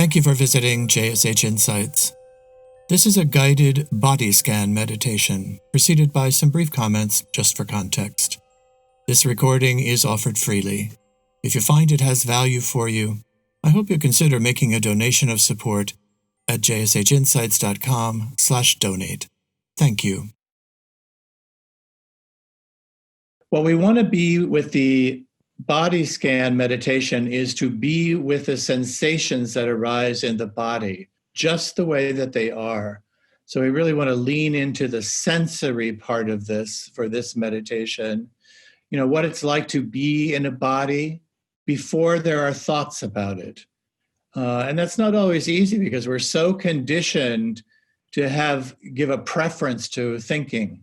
Thank you for visiting JSH Insights. This is a guided body scan meditation, preceded by some brief comments just for context. This recording is offered freely. If you find it has value for you, I hope you consider making a donation of support at jshinsights.com/donate. Thank you. What we want to be with the body scan meditation is to be with the sensations that arise in the body, just the way that they are. So we really want to lean into the sensory part of this for this meditation. You know, what it's like to be in a body before there are thoughts about it. And that's not always easy because we're so conditioned to give a preference to thinking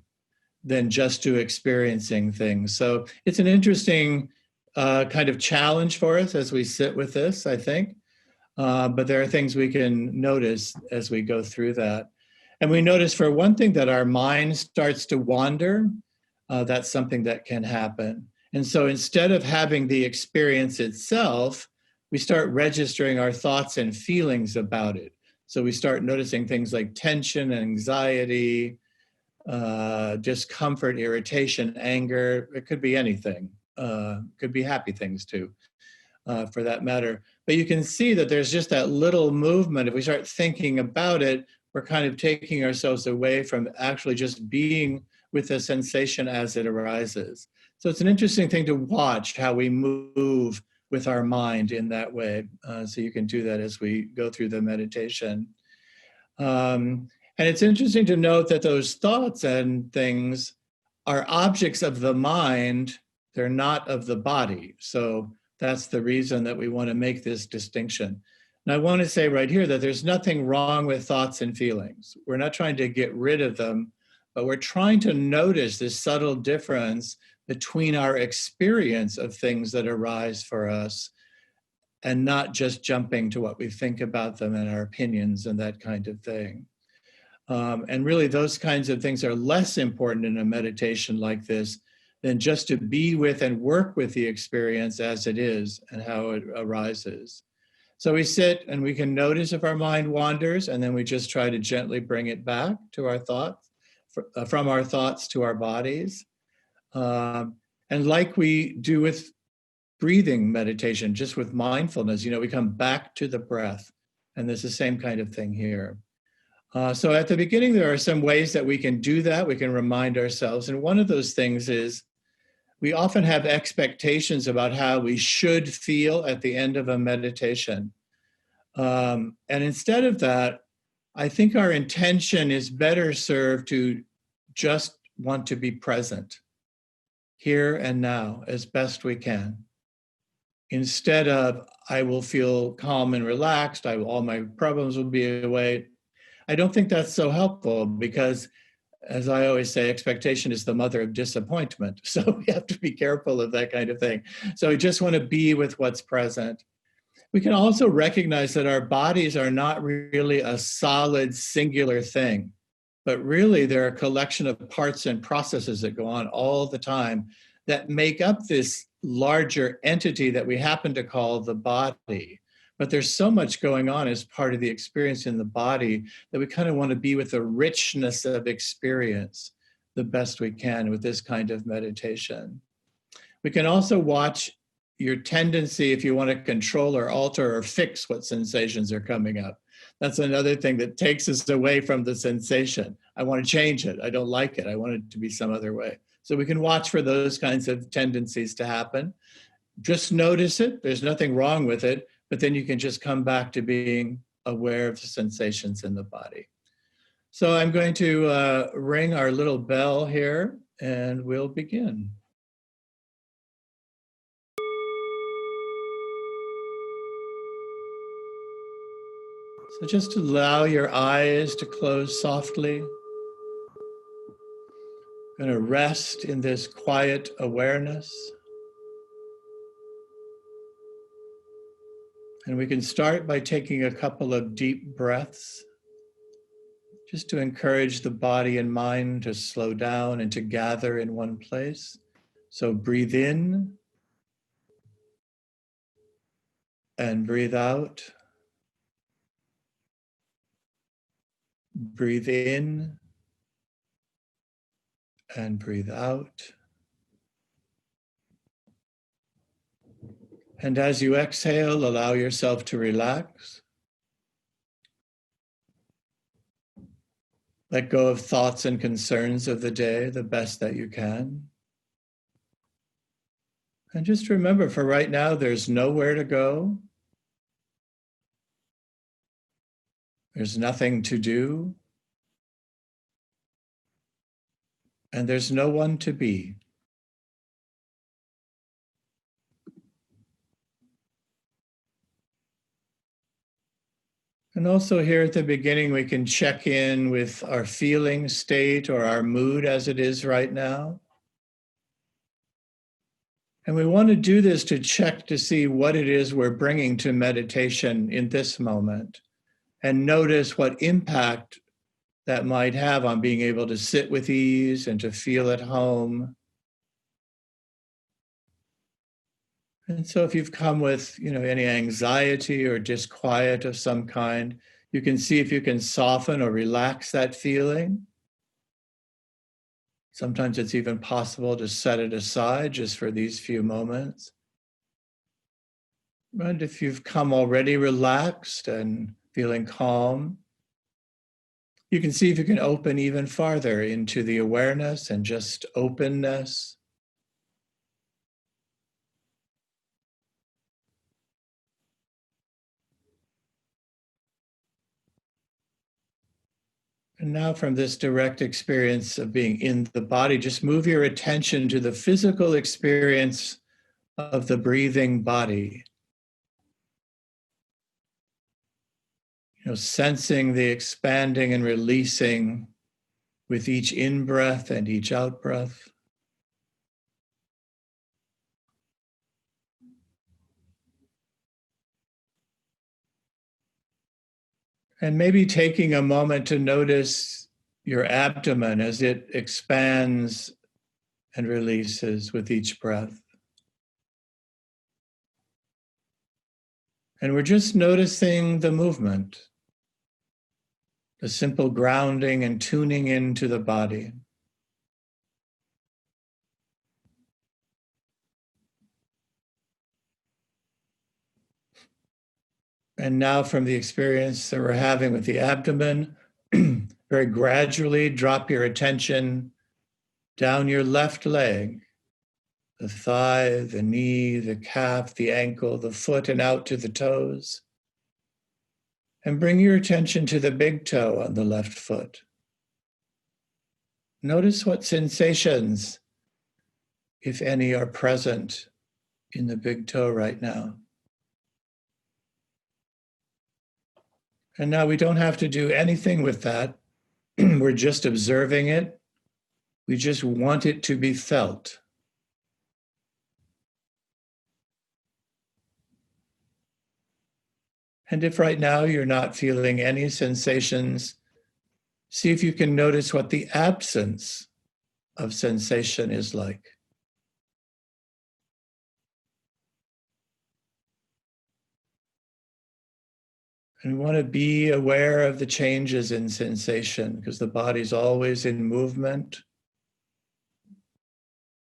than just to experiencing things. So it's an interesting kind of challenge for us as we sit with this, I think. But there are things we can notice as we go through that. And we notice, for one thing, that our mind starts to wander. That's something that can happen. And so instead of having the experience itself, we start registering our thoughts and feelings about it. So we start noticing things like tension, anxiety, discomfort, irritation, anger. It could be anything. Could be happy things too, for that matter. But you can see that there's just that little movement. If we start thinking about it, we're kind of taking ourselves away from actually just being with the sensation as it arises. So it's an interesting thing to watch how we move with our mind in that way. So you can do that as we go through the meditation. And it's interesting to note that those thoughts and things are objects of the mind. They're not of the body. So that's the reason that we want to make this distinction. And I want to say right here that there's nothing wrong with thoughts and feelings. We're not trying to get rid of them, but we're trying to notice this subtle difference between our experience of things that arise for us and not just jumping to what we think about them and our opinions and that kind of thing. And really, those kinds of things are less important in a meditation like this than just to be with and work with the experience as it is and how it arises. So we sit and we can notice if our mind wanders, and then we just try to gently bring it back to our thoughts, from our thoughts to our bodies. And like we do with breathing meditation, just with mindfulness, we come back to the breath. And there's the same kind of thing here. So at the beginning, there are some ways that we can do that. We can remind ourselves. And one of those things is we often have expectations about how we should feel at the end of a meditation. And instead of that, I think our intention is better served to just want to be present here and now as best we can. Instead of, I will feel calm and relaxed, all my problems will be away. I don't think that's so helpful because, as I always say, expectation is the mother of disappointment. So we have to be careful of that kind of thing. So we just want to be with what's present. We can also recognize that our bodies are not really a solid, singular thing, but really they're a collection of parts and processes that go on all the time that make up this larger entity that we happen to call the body. But there's so much going on as part of the experience in the body that we kind of want to be with the richness of experience the best we can with this kind of meditation. We can also watch your tendency if you want to control or alter or fix what sensations are coming up. That's another thing that takes us away from the sensation. I want to change it. I don't like it. I want it to be some other way. So we can watch for those kinds of tendencies to happen. Just notice it. There's nothing wrong with it. But then you can just come back to being aware of the sensations in the body. So I'm going to ring our little bell here, and we'll begin. So just allow your eyes to close softly. I'm going to rest in this quiet awareness. And we can start by taking a couple of deep breaths, just to encourage the body and mind to slow down and to gather in one place. So breathe in and breathe out. Breathe in and breathe out. And as you exhale, allow yourself to relax. Let go of thoughts and concerns of the day the best that you can. And just remember, for right now, there's nowhere to go. There's nothing to do. And there's no one to be. And also here at the beginning, we can check in with our feeling state or our mood as it is right now. And we want to do this to check to see what it is we're bringing to meditation in this moment and notice what impact that might have on being able to sit with ease and to feel at home. And so if you've come with, any anxiety or disquiet of some kind, you can see if you can soften or relax that feeling. Sometimes it's even possible to set it aside just for these few moments. And if you've come already relaxed and feeling calm, you can see if you can open even farther into the awareness and just openness. And now from this direct experience of being in the body, just move your attention to the physical experience of the breathing body. Sensing the expanding and releasing with each in-breath and each out-breath. And maybe taking a moment to notice your abdomen as it expands and releases with each breath. And we're just noticing the movement, the simple grounding and tuning into the body. And now from the experience that we're having with the abdomen, very gradually drop your attention down your left leg, the thigh, the knee, the calf, the ankle, the foot, and out to the toes. And bring your attention to the big toe on the left foot. Notice what sensations, if any, are present in the big toe right now. And now we don't have to do anything with that. We're just observing it. We just want it to be felt. And if right now you're not feeling any sensations, see if you can notice what the absence of sensation is like. And we want to be aware of the changes in sensation because the body's always in movement.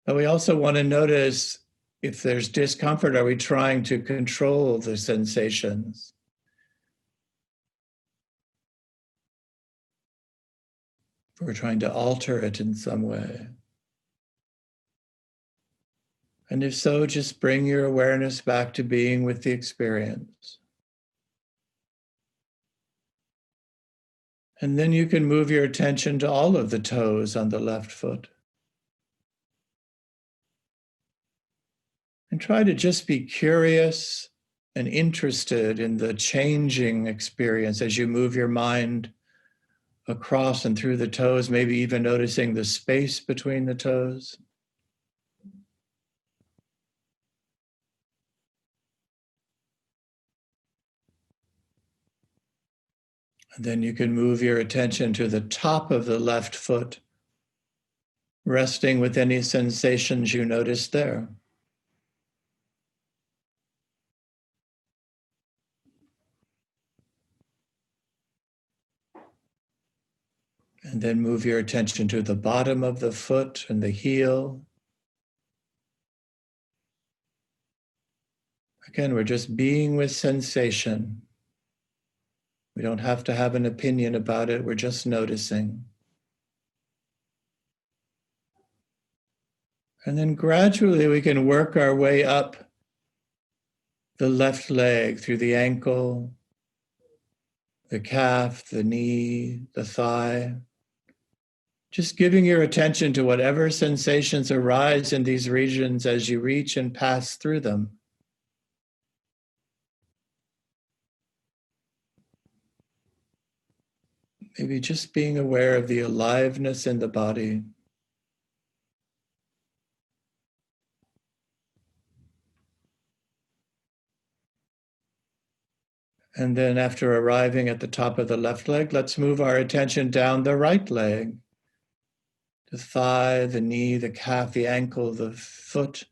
But we also want to notice if there's discomfort, are we trying to control the sensations? If we're trying to alter it in some way. And if so, just bring your awareness back to being with the experience. And then you can move your attention to all of the toes on the left foot. And try to just be curious and interested in the changing experience as you move your mind across and through the toes, maybe even noticing the space between the toes. And then you can move your attention to the top of the left foot, resting with any sensations you notice there. And then move your attention to the bottom of the foot and the heel. Again, we're just being with sensation. We don't have to have an opinion about it. We're just noticing. And then gradually we can work our way up the left leg through the ankle, the calf, the knee, the thigh. Just giving your attention to whatever sensations arise in these regions as you reach and pass through them. Maybe just being aware of the aliveness in the body. And then after arriving at the top of the left leg, let's move our attention down the right leg. The thigh, the knee, the calf, the ankle, the foot,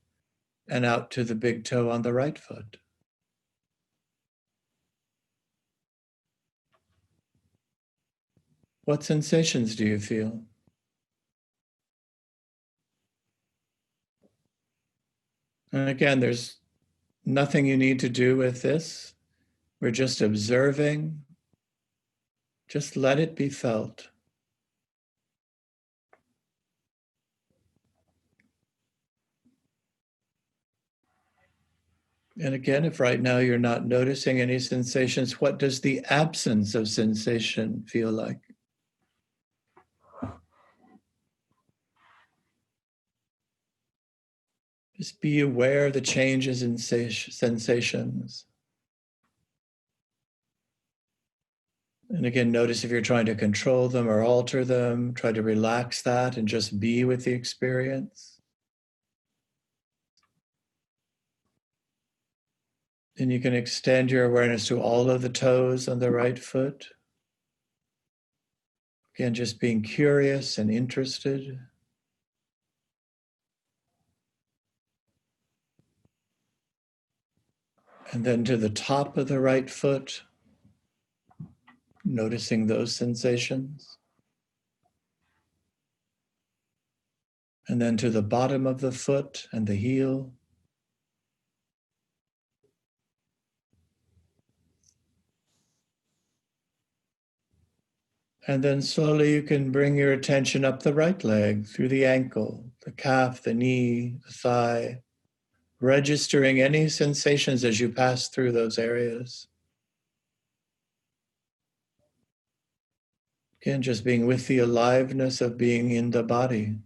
and out to the big toe on the right foot. What sensations do you feel? And again, there's nothing you need to do with this. We're just observing. Just let it be felt. And again, if right now you're not noticing any sensations, what does the absence of sensation feel like? Just be aware of the changes in sensations. And again, notice if you're trying to control them or alter them, try to relax that and just be with the experience. And you can extend your awareness to all of the toes on the right foot. Again, just being curious and interested. And then to the top of the right foot, noticing those sensations. And then to the bottom of the foot and the heel. And then slowly you can bring your attention up the right leg, through the ankle, the calf, the knee, the thigh, registering any sensations as you pass through those areas. Again, just being with the aliveness of being in the body.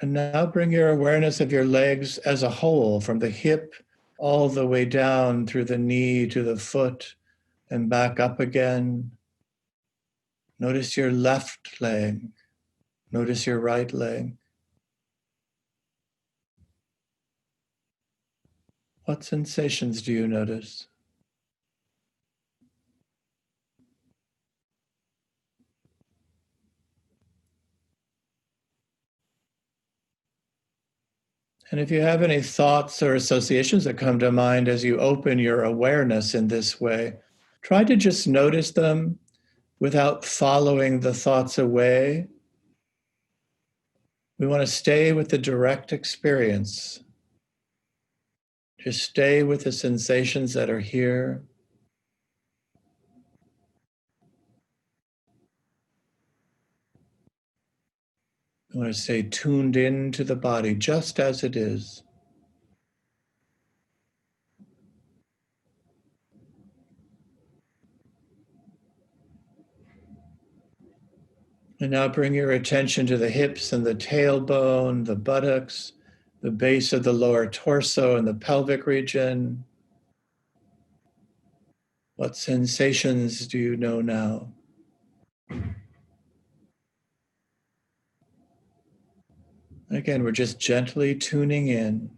And now bring your awareness of your legs as a whole, from the hip all the way down through the knee to the foot and back up again. Notice your left leg. Notice your right leg. What sensations do you notice? And if you have any thoughts or associations that come to mind as you open your awareness in this way, try to just notice them without following the thoughts away. We want to stay with the direct experience. Just stay with the sensations that are here. We want to stay tuned in to the body just as it is. And now bring your attention to the hips and the tailbone, the buttocks, the base of the lower torso and the pelvic region. What sensations do you know now? Again, we're just gently tuning in.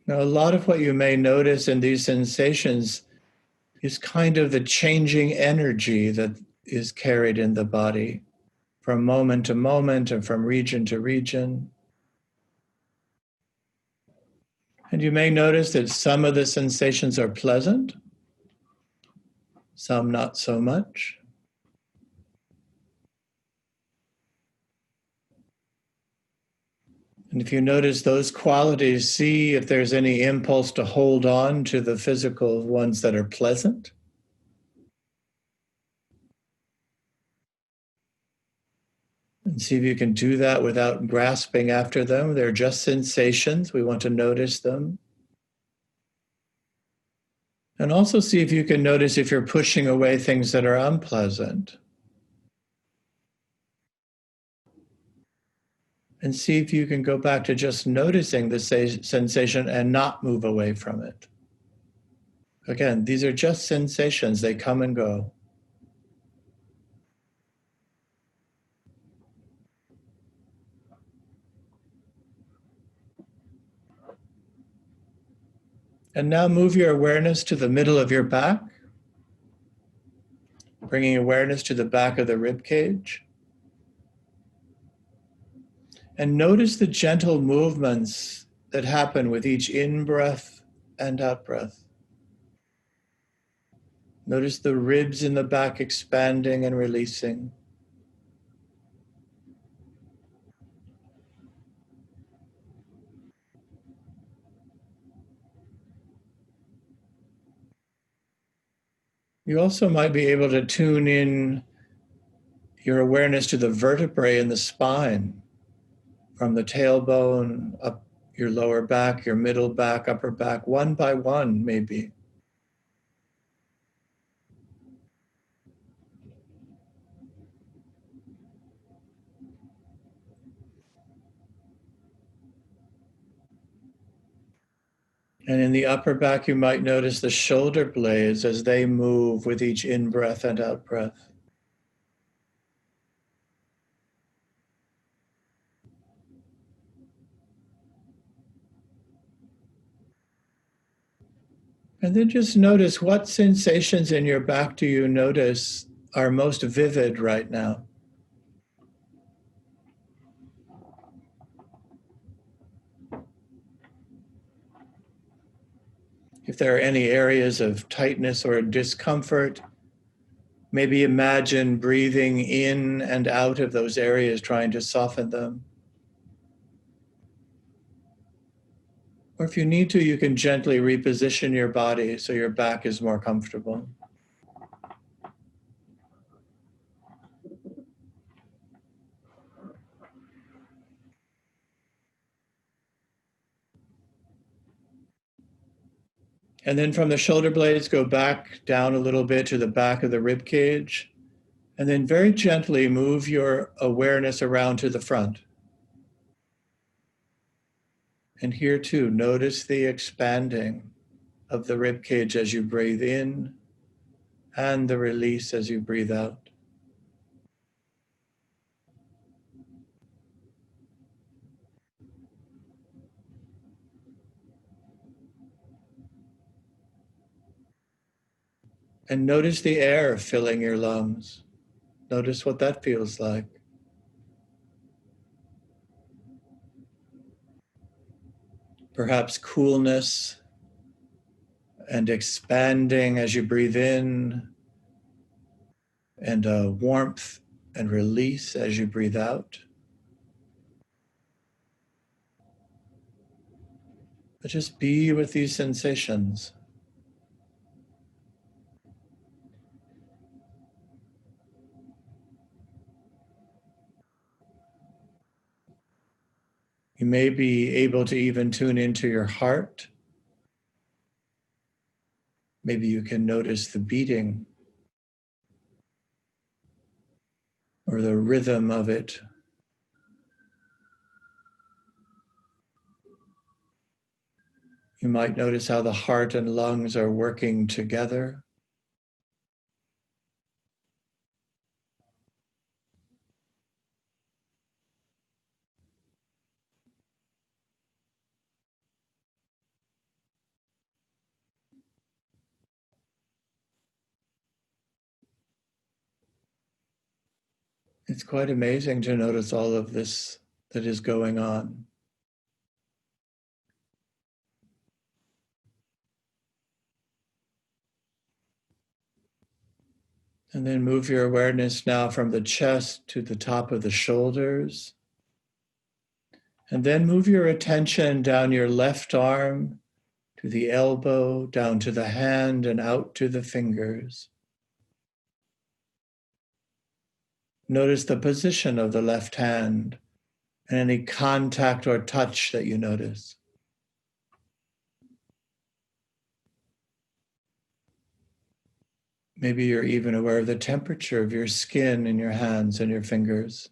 Now, a lot of what you may notice in these sensations is kind of the changing energy that is carried in the body from moment to moment and from region to region. And you may notice that some of the sensations are pleasant, some not so much. And if you notice those qualities, see if there's any impulse to hold on to the physical ones that are pleasant. And see if you can do that without grasping after them. They're just sensations. We want to notice them. And also see if you can notice if you're pushing away things that are unpleasant. And see if you can go back to just noticing the sensation and not move away from it. Again, these are just sensations. They come and go. And now move your awareness to the middle of your back, bringing awareness to the back of the rib cage. And notice the gentle movements that happen with each in-breath and out-breath. Notice the ribs in the back expanding and releasing. You also might be able to tune in your awareness to the vertebrae in the spine, from the tailbone up your lower back, your middle back, upper back, one by one maybe. And in the upper back, you might notice the shoulder blades as they move with each in-breath and out-breath. And then just notice what sensations in your back do you notice are most vivid right now. If there are any areas of tightness or discomfort, maybe imagine breathing in and out of those areas, trying to soften them. Or if you need to, you can gently reposition your body so your back is more comfortable. And then from the shoulder blades, go back down a little bit to the back of the rib cage. And then very gently move your awareness around to the front. And here too, notice the expanding of the rib cage as you breathe in and the release as you breathe out. And notice the air filling your lungs. Notice what that feels like. Perhaps coolness and expanding as you breathe in, and warmth and release as you breathe out. But just be with these sensations. You may be able to even tune into your heart. Maybe you can notice the beating or the rhythm of it. You might notice how the heart and lungs are working together. It's quite amazing to notice all of this that is going on. And then move your awareness now from the chest to the top of the shoulders. And then move your attention down your left arm to the elbow, down to the hand, and out to the fingers. Notice the position of the left hand and any contact or touch that you notice. Maybe you're even aware of the temperature of your skin in your hands and your fingers.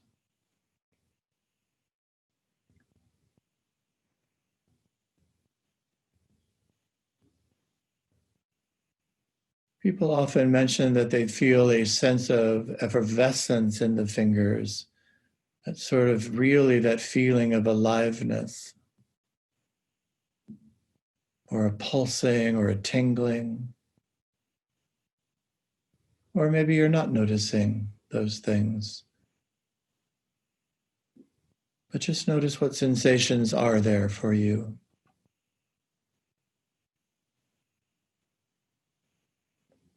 People often mention that they feel a sense of effervescence in the fingers. That's sort of really that feeling of aliveness, or a pulsing or a tingling. Or maybe you're not noticing those things. But just notice what sensations are there for you.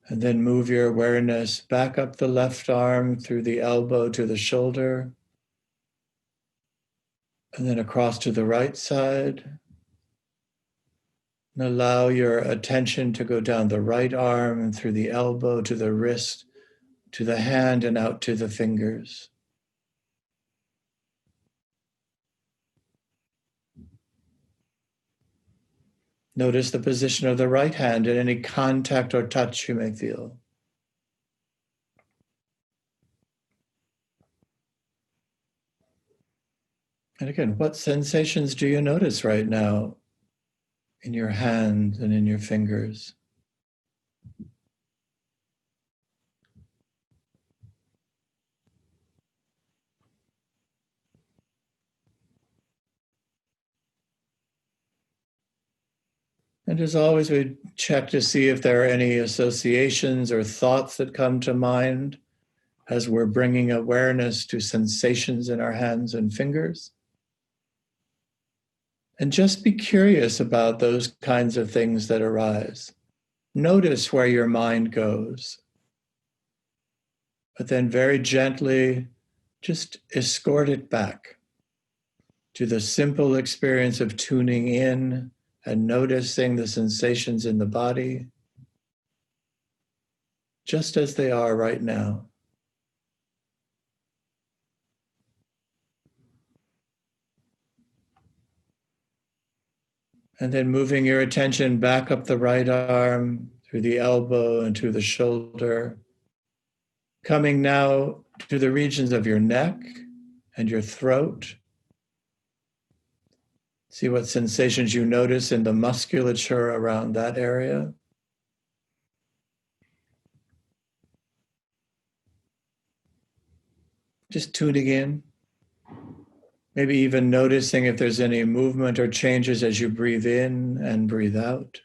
And then move your awareness back up the left arm through the elbow to the shoulder, and then across to the right side. And allow your attention to go down the right arm and through the elbow to the wrist, to the hand, and out to the fingers. Notice the position of the right hand and any contact or touch you may feel. And again, what sensations do you notice right now in your hand and in your fingers? And as always, we check to see if there are any associations or thoughts that come to mind as we're bringing awareness to sensations in our hands and fingers. And just be curious about those kinds of things that arise. Notice where your mind goes, but then very gently just escort it back to the simple experience of tuning in and noticing the sensations in the body just as they are right now. And then moving your attention back up the right arm through the elbow and to the shoulder, coming now to the regions of your neck and your throat. See what sensations you notice in the musculature around that area. Just tuning in. Maybe even noticing if there's any movement or changes as you breathe in and breathe out.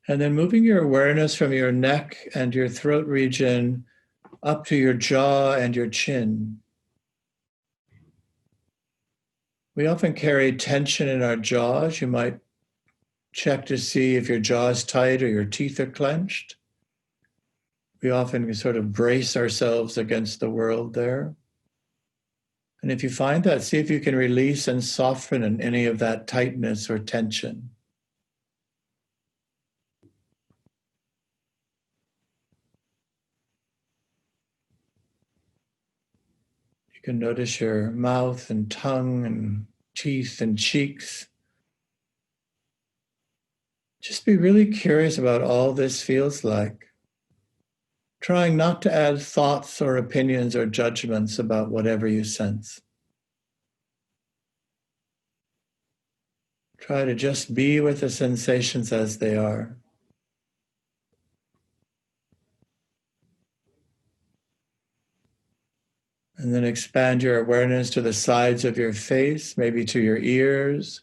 And then moving your awareness from your neck and your throat region up to your jaw and your chin. We often carry tension in our jaws. You might check to see if your jaw is tight or your teeth are clenched. We often sort of brace ourselves against the world there. And if you find that, see if you can release and soften any of that tightness or tension. You can notice your mouth and tongue and teeth and cheeks. Just be really curious about all this feels like. Trying not to add thoughts or opinions or judgments about whatever you sense. Try to just be with the sensations as they are. And then expand your awareness to the sides of your face, maybe to your ears,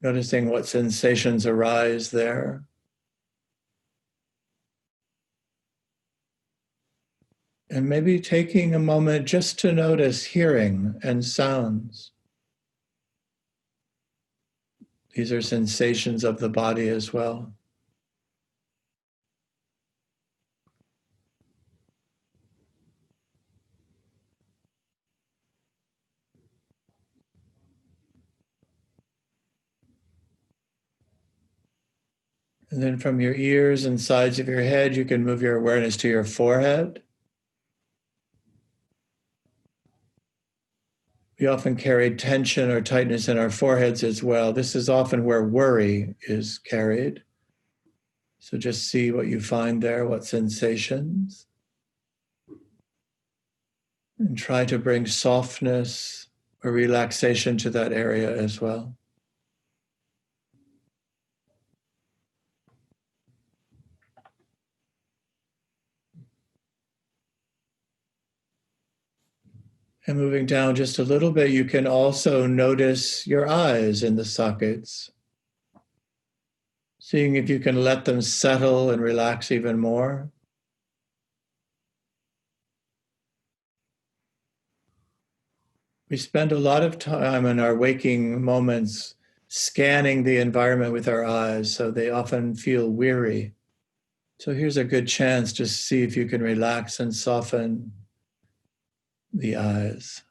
Noticing what sensations arise there. And maybe taking a moment just to notice hearing and sounds. These are sensations of the body as well. And then from your ears and sides of your head, you can move your awareness to your forehead. We often carry tension or tightness in our foreheads as well. This is often where worry is carried. So just see what you find there, what sensations. And try to bring softness or relaxation to that area as well. And moving down just a little bit, you can also notice your eyes in the sockets. Seeing if you can let them settle and relax even more. We spend a lot of time in our waking moments scanning the environment with our eyes, so they often feel weary. So here's a good chance to see if you can relax and soften the eyes.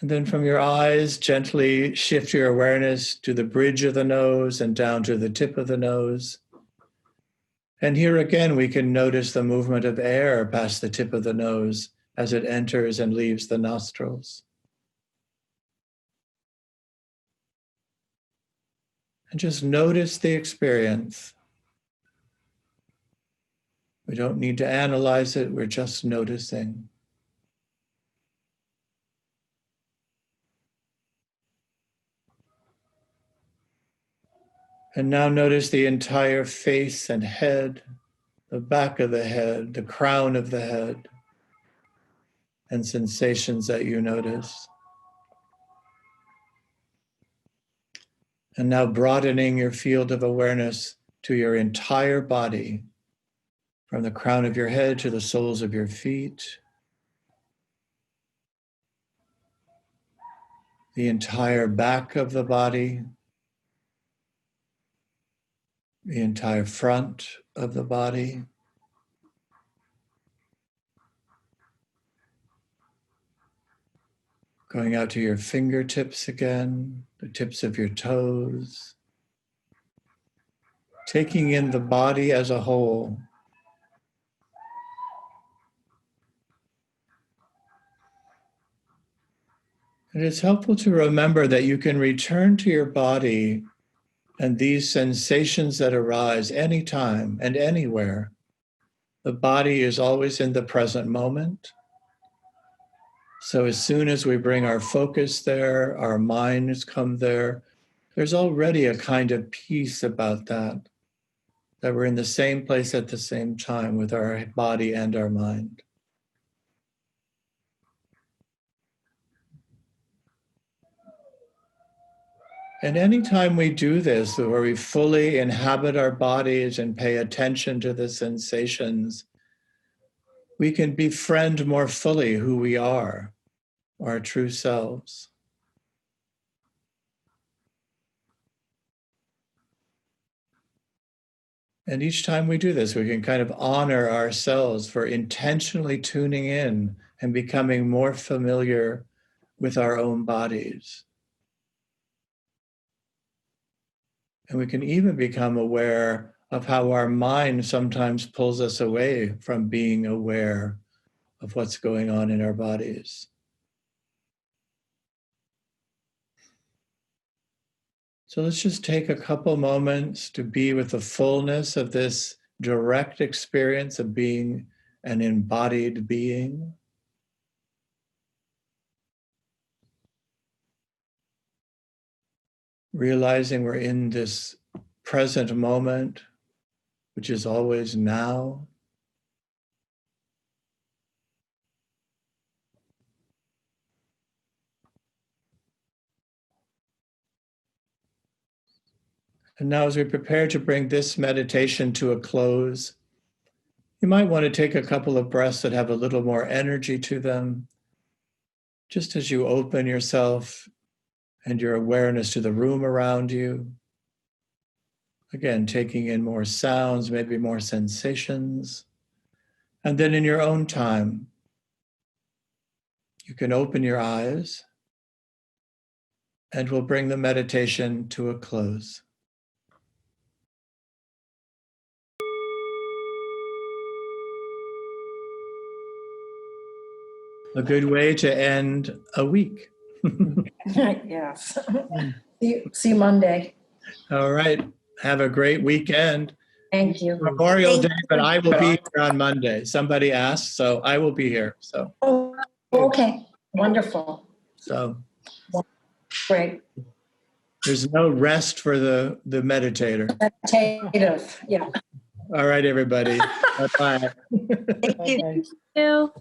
And then from your eyes, gently shift your awareness to the bridge of the nose and down to the tip of the nose. And here again, we can notice the movement of air past the tip of the nose as it enters and leaves the nostrils. And just notice the experience. We don't need to analyze it, we're just noticing. And now notice the entire face and head, the back of the head, the crown of the head, and sensations that you notice. And now broadening your field of awareness to your entire body, from the crown of your head to the soles of your feet, the entire back of the body, the entire front of the body, going out to your fingertips again, the tips of your toes, taking in the body as a whole. And it's helpful to remember that you can return to your body and these sensations that arise anytime and anywhere. The body is always in the present moment. So as soon as we bring our focus there, our minds come there, there's already a kind of peace about that we're in the same place at the same time with our body and our mind. And anytime we do this, where we fully inhabit our bodies and pay attention to the sensations, we can befriend more fully who we are, our true selves. And each time we do this, we can kind of honor ourselves for intentionally tuning in and becoming more familiar with our own bodies. And we can even become aware of how our mind sometimes pulls us away from being aware of what's going on in our bodies. So let's just take a couple moments to be with the fullness of this direct experience of being an embodied being. Realizing we're in this present moment, which is always now. And now as we prepare to bring this meditation to a close, you might want to take a couple of breaths that have a little more energy to them, just as you open yourself and your awareness to the room around you. Again, taking in more sounds, maybe more sensations. And then in your own time, you can open your eyes and we'll bring the meditation to a close. A good way to end a week. Yes. See you Monday. All right. Have a great weekend. Thank you. Memorial Day, but I will be here on Monday. Somebody asked, so I will be here. So. Oh, okay. Wonderful. So. Great. There's no rest for the meditator. Meditative. Yeah. All right, everybody. Bye-bye. Thank you.